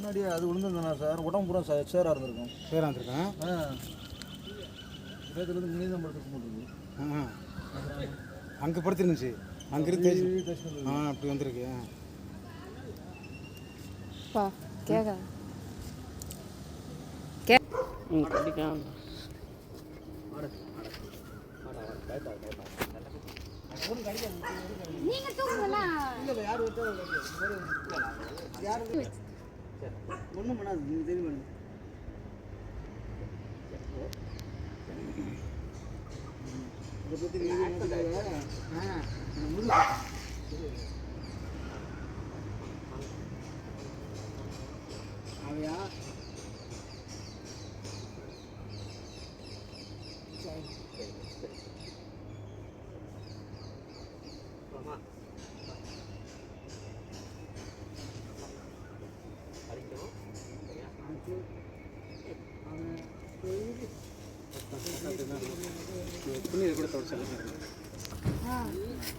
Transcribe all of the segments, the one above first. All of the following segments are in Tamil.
முன்னாடி அது விழுந்துருந்தா சார் உடம்பு பூரா சேராக இருந்திருக்கும். சேராக இருந்திருக்கேன். இடத்துலேருந்து முன்னே தான் படுத்து போட்டுருக்கு. அங்கே படுத்துருந்துச்சு, அங்கிருந்து அப்படி வந்திருக்கு. கேட்க நீங்க தூங்குங்களா? இல்ல யார் யார் ஒன்றும் பண்ணாது. நீங்க தெரியுமா இதை பற்றி அவையா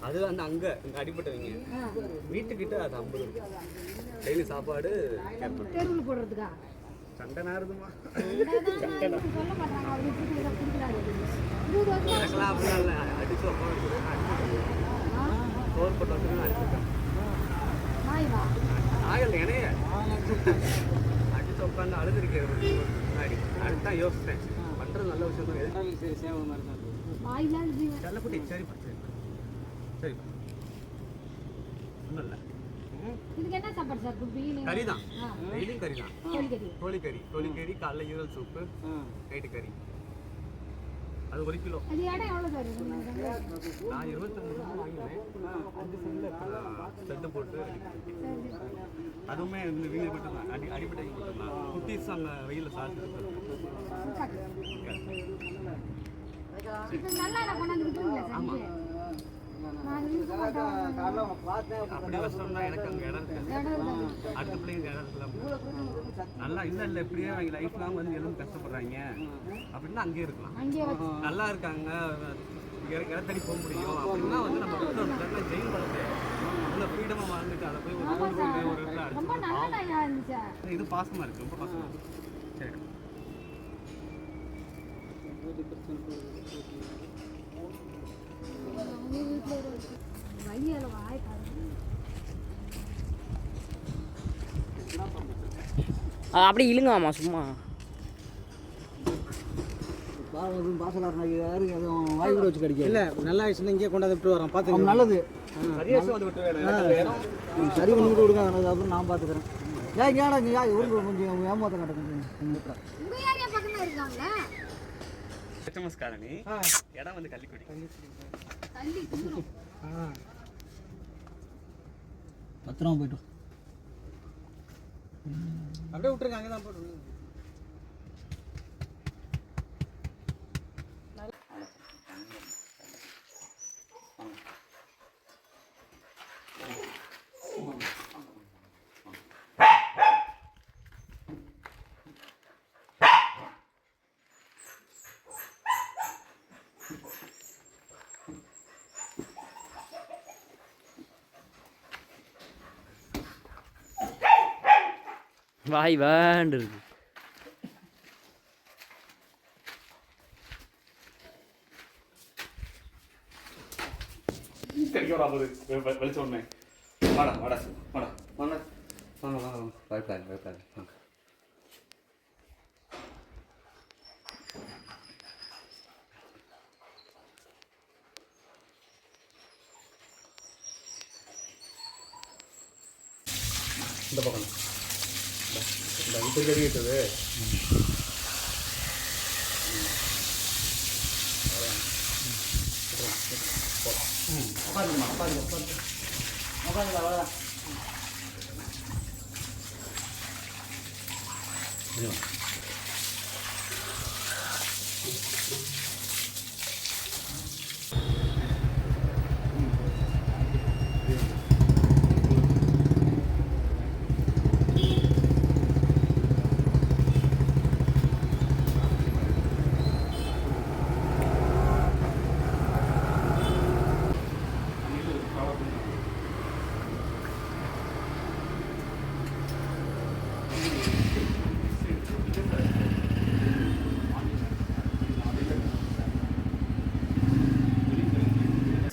அது வந்து அங்கே இங்கே அடிப்பட்டவங்க வீட்டுக்கிட்ட அது 50 டெய்லி சாப்பாடு தெருவில் போடுறதுக்கா சண்டை நேரதுமா சொல்ல மாட்டாங்க. எனக்கெல்லாம் அப்படிலாம் இல்லை. அடிச்சு சோறு போட்டு வச்சுருக்கேன் அடிச்சுட்டேன். ஆகல இணைய அடிச்சு உட்காந்து அழுதுருக்கேன் முன்னாடி. அதுதான் யோசித்தேன் பண்ணுறது நல்ல விஷயம் தான். எதுவும் சரி சேவை மாதிரி தான் செல்லப்பட்டி. சரிப்பா சரிப்பா ஒன்றும் இல்லை. இதுக்கு என்ன சாப்பாடு சார் கொடுப்பீங்க? கறி தான், டெய்லியும் கறி தான். கோழிக்கறி காலைல ஈரல் சூப்பு, நைட்டு கறி. அது 1 கிலோ. அது இடம் எவ்வளோ சார்? நான் 25 வாங்கினேன். 5 செட்டு போட்டு அதுவுமே இந்த வீடு மட்டும்தான் அடிப்படைக்கு மட்டும்தான். குட்டீஸ் அங்கே வெயிலில் சாப்பிட்டு ஆமாம். அப்படி வசம்னா எனக்கு அங்கே இடம் இருக்கு. அடுத்த பிள்ளைங்க இடம் இருக்கலாம். நல்லா இல்லை இப்படியே அவங்க லைஃப் லாங் வந்து எதுவும் கஷ்டப்படுறாங்க அப்படின்னா அங்கேயே இருக்கலாம். நல்லா இருக்காங்க, இடத்தடி போக முடியும் அப்படின்னா வந்து நம்ம ஜெயில் பண்ணுறது நல்ல ஃப்ரீடமாக வாழ்ந்துட்டு அதை போய் ஒரு இடத்துல அடிச்சு. இது பாசமாக இருக்குது, ரொம்ப பாசமாக இருக்குது. சரி அப்படி இழுங்காமா சும்மா பாசலார் யாரும் எதுவும் வாய் கூட வச்சு கிடைக்கும். இல்லை நல்லா ஆயிடுச்சுன்னா இங்கே கொண்டாந்து விட்டு வரோம். பார்த்து நல்லது. சரி பண்ணி விட்டு விடுங்க. அப்புறம் நான் பார்த்துக்கிறேன். ஏடா நீ ஊருக்கு கொஞ்சம் ஏமாத்த காட்டுங்க. காலனி இடம் வந்து கள்ளிக்குடி. பத்திரமா போயிட்டோம். அப்படியே விட்டுருங்க, அங்கே தான் போட்டு. வாய் வேண்டு வெளிச்ச உடனே வாடா வாடா வாடா வாங்க வாங்க வாங்க பயப்படாது பயப்படாது வாங்க. இந்த பக்கம் இந்த இப்போ கடிக்கிட்டது உட்காந்துமா உட்காந்து உட்காந்து உட்காந்துல அவ்வளோதான்.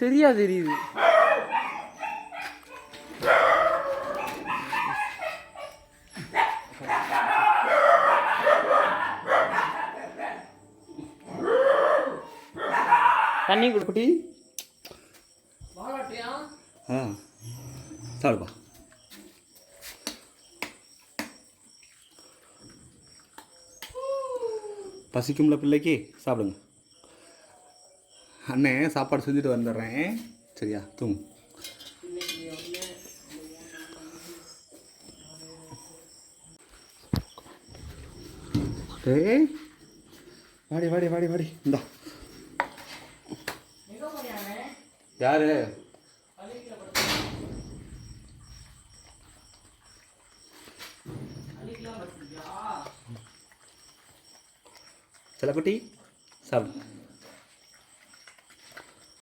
சரியா தெரியுது. தண்ணி குடி. ஆ சாப்பிடுப்பா. பசிக்கும்ல பிள்ளைக்கு, சாப்பிடுங்க. அண்ணே சாப்பாடு செஞ்சுட்டு வந்துடுறேன், சரியா? தூங்கு. டேய் வாடி வாடி வாடி வாடி. இந்தா யாரு? செல்லக்குட்டி சாப்பிடு.